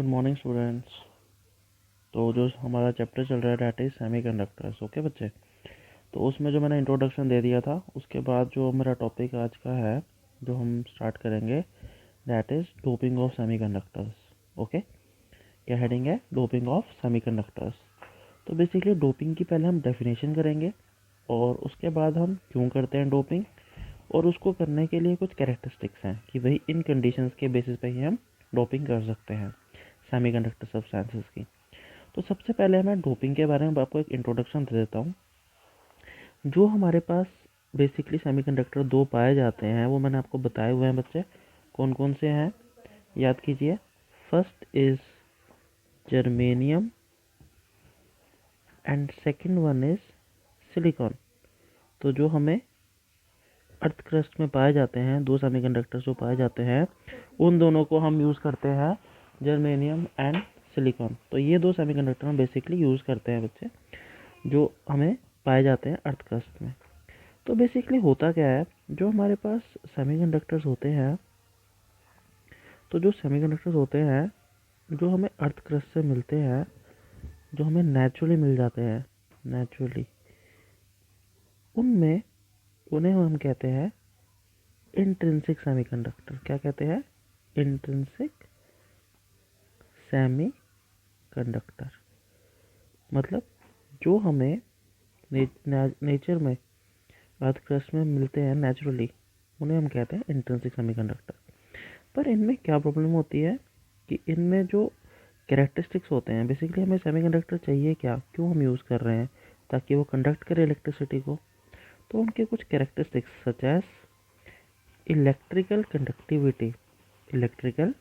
Good morning students. तो जो हमारा चैप्टर चल रहा है दैट इज सेमीकंडक्टर्स। ओके बच्चे, तो उसमें जो मैंने इंट्रोडक्शन दे दिया था उसके बाद जो मेरा टॉपिक आज का है जो हम स्टार्ट करेंगे that is doping of semiconductors. Okay, क्या हेडिंग है? Doping of semiconductors. तो बेसिकली डोपिंग की पहले हम डेफिनेशन करेंगे और उसके बाद हम क्यों करते हैं डोपिंग, और उसको करने के लिए कुछ कैरेक्टरिस्टिक्स हैं कि वही इन कंडीशंस के बेसिस पे ही हम डोपिंग कर सकते हैं सेमीकंडक्टर सब्सटेंसेस की। तो सबसे पहले मैं डोपिंग के बारे में आपको एक इंट्रोडक्शन दे देता हूँ। जो हमारे पास बेसिकली सेमीकंडक्टर दो पाए जाते हैं वो मैंने आपको बताए हुए हैं बच्चे। कौन कौन से हैं याद कीजिए। First is germanium and second one is silicon. तो जो हमें अर्थ क्रस्ट में पाए जाते हैं दो सेमीकंडक्टर्स जो पाए जाते हैं उन दोनों को हम यूज़ करते हैं जर्मेनियम एंड सिलिकॉन। तो ये दो सेमीकंडक्टर हम बेसिकली यूज़ करते हैं बच्चे जो हमें पाए जाते हैं अर्थ क्रस्ट में। तो बेसिकली होता क्या है, जो हमारे पास सेमीकंडक्टर्स होते हैं, तो जो सेमीकंडक्टर्स होते हैं जो हमें अर्थ क्रस्ट से मिलते हैं, जो हमें नेचुरली मिल जाते हैं नेचुरली, उनमें उन्हें हम कहते हैं इंट्रिंसिक सेमीकंडक्टर। क्या कहते हैं? Intrinsic semiconductor. मतलब जो हमें नेचर में अर्थ क्रस्ट में मिलते हैं नेचुरली उन्हें हम कहते हैं इंट्रिंसिक सेमीकंडक्टर। पर इनमें क्या प्रॉब्लम होती है कि इनमें जो कैरेक्टरिस्टिक्स होते हैं, बेसिकली हमें सेमीकंडक्टर चाहिए क्या, क्यों हम यूज़ कर रहे हैं, ताकि वो कंडक्ट करे इलेक्ट्रिसिटी को। तो उनके कुछ characteristics such as electrical conductivity, electrical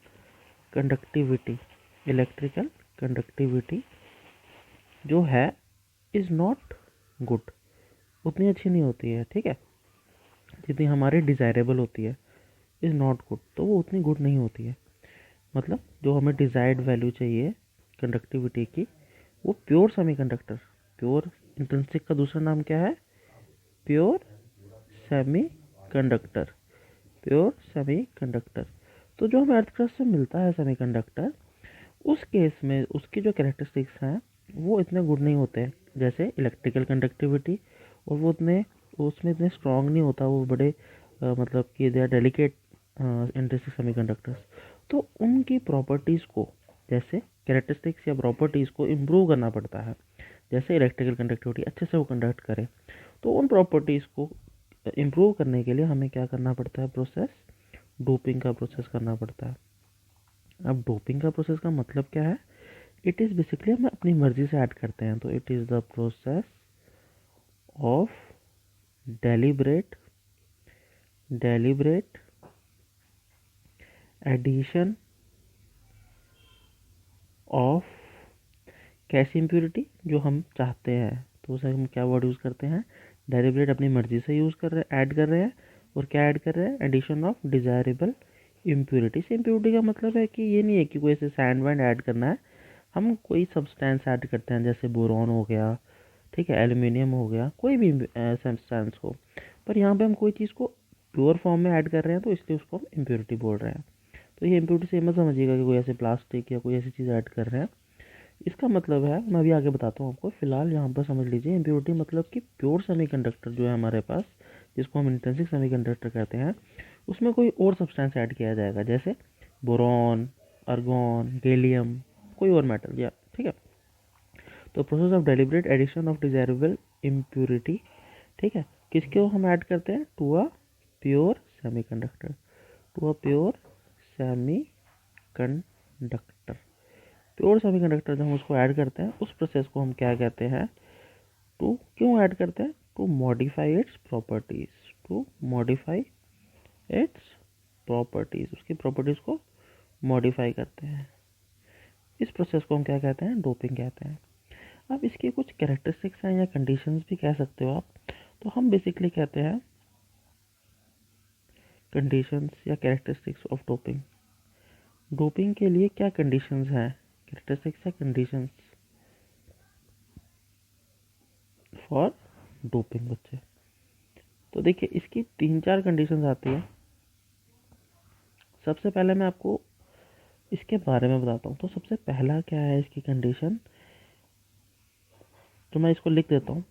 conductivity, electrical conductivity जो है इज़ नॉट गुड, उतनी अच्छी नहीं होती है, ठीक है, जितनी हमारी डिज़ायरेबल होती है। इज़ नॉट गुड, तो वो उतनी गुड नहीं होती है। मतलब जो हमें डिज़ायर्ड वैल्यू चाहिए कंडक्टिविटी की, वो प्योर सेमीकंडक्टर, प्योर इंट्रिंसिक का दूसरा नाम क्या है? Pure semiconductor, pure semiconductor. तो जो हमें अर्थ क्रस्ट से मिलता है सेमीकंडक्टर, उस केस में उसकी जो कैरेक्टरिस्टिक्स हैं वो इतने गुड नहीं होते हैं, जैसे इलेक्ट्रिकल कंडक्टिविटी, और वो उतने उसमें इतने स्ट्रॉन्ग नहीं होता, वो बड़े मतलब कि they are delicate intrinsic semiconductors. तो उनकी प्रॉपर्टीज़ को, जैसे कैरेक्टरिस्टिक्स या प्रॉपर्टीज़ को इम्प्रूव करना पड़ता है। जैसे इलेक्ट्रिकल कंडक्टिविटी अच्छे से वो कंडक्ट करे, तो उन प्रॉपर्टीज़ को इम्प्रूव करने के लिए हमें क्या करना पड़ता है? प्रोसेस, डोपिंग का प्रोसेस करना पड़ता है। अब डोपिंग का प्रोसेस का मतलब क्या है? इट इज़ बेसिकली हम अपनी मर्जी से ऐड करते हैं। तो it is the process of deliberate addition of कैसी इम्प्योरिटी जो हम चाहते हैं, तो उसे हम क्या वर्ड यूज़ करते हैं? डेलिब्रेट, अपनी मर्जी से यूज़ कर रहे हैं, ऐड कर रहे हैं। और क्या ऐड कर रहे हैं? Addition of desirable impurity. से इम्प्योरिटी का मतलब है कि ये नहीं है कि कोई ऐसे सैंड वैंड ऐड करना है, हम कोई सब्सटेंस ऐड करते हैं, जैसे बोरॉन हो गया, ठीक है, एल्यूमिनियम हो गया, कोई भी सब्सटेंस हो, पर यहाँ पे हम कोई चीज़ को प्योर फॉर्म में ऐड कर रहे हैं तो इसलिए उसको हम इम्प्योरिटी बोल रहे हैं। तो ये इम्प्योरिटी से मत समझिएगा कि कोई ऐसे प्लास्टिक या कोई ऐसी चीज़ ऐड कर रहे हैं। इसका मतलब है, मैं अभी आगे बताता हूँ आपको, फिलहाल यहाँ पर समझ लीजिए इम्प्योरिटी मतलब कि प्योर सेमीकंडक्टर जो है हमारे पास, जिसको हम इंट्रिंसिक सेमीकंडक्टर कहते हैं, उसमें कोई और सब्सटेंस ऐड किया जाएगा, जैसे बोरॉन, आर्गॉन, गैलियम, कोई और मेटल, या ठीक है। तो process of deliberate addition of desirable impurity, ठीक है, किसको हम ऐड करते हैं? To a pure semiconductor, to a pure semiconductor. Pure semiconductor जब हम उसको ऐड करते हैं, उस प्रोसेस को हम क्या कहते हैं? टू, क्यों ऐड करते हैं? To modify its properties, to modify its properties, उसकी प्रॉपर्टीज को मॉडिफाई करते हैं। इस प्रोसेस को हम क्या कहते हैं? डोपिंग कहते हैं। अब इसके कुछ कैरेक्टरिस्टिक्स हैं या कंडीशंस भी कह सकते हो आप, तो हम बेसिकली कहते हैं कंडीशंस या कैरेक्टरिस्टिक्स ऑफ डोपिंग। डोपिंग के लिए क्या कंडीशंस हैं? कैरेक्टरिस्टिक्स या कंडीशंस फॉर डोपिंग बच्चे। तो देखिए इसकी 3-4 कंडीशंस आती है। सबसे पहले मैं आपको इसके बारे में बताता हूँ। तो सबसे पहला क्या है इसकी कंडीशन, तो मैं इसको लिख देता हूँ।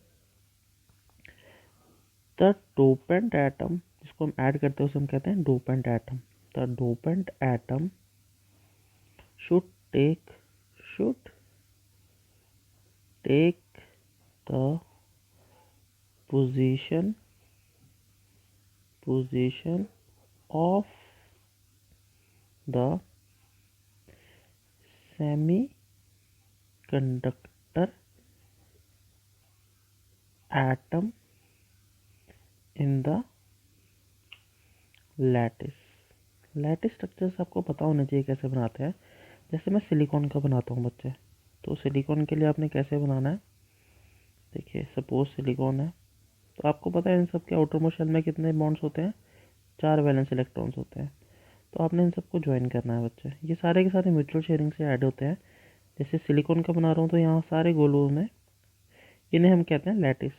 द डोपेंट एटम, जिसको हम ऐड करते हैं उसे हम कहते हैं dopant atom. The dopant atom should should take the position of the semiconductor atom in the lattice। Lattice structures आपको पता होना चाहिए कैसे बनाते हैं। जैसे मैं सिलिकॉन का बनाता हूँ बच्चे, तो सिलिकॉन के लिए आपने कैसे बनाना है, देखिए सपोज सिलिकॉन है, तो आपको पता है इन सब के आउटर मोस्ट शेल में कितने बॉन्ड्स होते हैं, 4 वैलेंस इलेक्ट्रॉन्स होते हैं। तो आपने इन सबको ज्वाइन करना है बच्चे। ये सारे के सारे म्यूचुअल शेयरिंग से ऐड होते हैं। जैसे सिलिकॉन का बना रहा हूँ तो यहाँ सारे गोलों में, इन्हें हम कहते हैं लैटिस।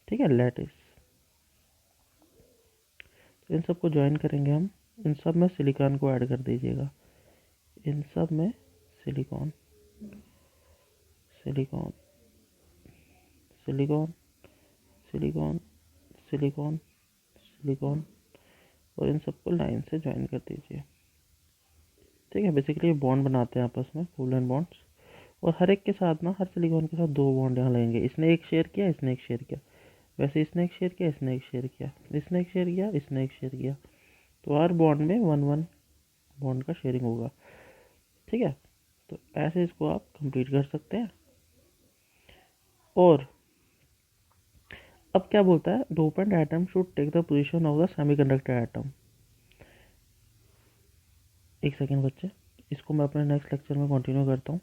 ठीक है, लैटिस। तो इन सबको ज्वाइन करेंगे हम। इन सब में सिलिकॉन को ऐड कर दीजिएगा। इन सब में silicon silicon silicon silicon silicon silicon, और इन सबको लाइन से ज्वाइन कर दीजिए। ठीक है, बेसिकली बॉन्ड बनाते हैं आपस में, कोवलेंट बॉन्ड्स। और हर एक के साथ ना, हर सिलिकॉन के साथ 2 बॉन्ड यहाँ लगेंगे। इसने एक शेयर किया, इसने एक शेयर किया, वैसे इसने एक शेयर किया, इसने एक शेयर किया, इसने एक शेयर किया, इसने एक शेयर किया। तो हर बॉन्ड में 1 1 बॉन्ड का शेयरिंग होगा। ठीक है, तो ऐसे इसको आप कंप्लीट कर सकते हैं। और अब क्या बोलता है, dopant atom should take the position of the semiconductor atom. एक सेकेंड बच्चे, इसको मैं अपने नेक्स्ट लेक्चर में कंटिन्यू करता हूँ।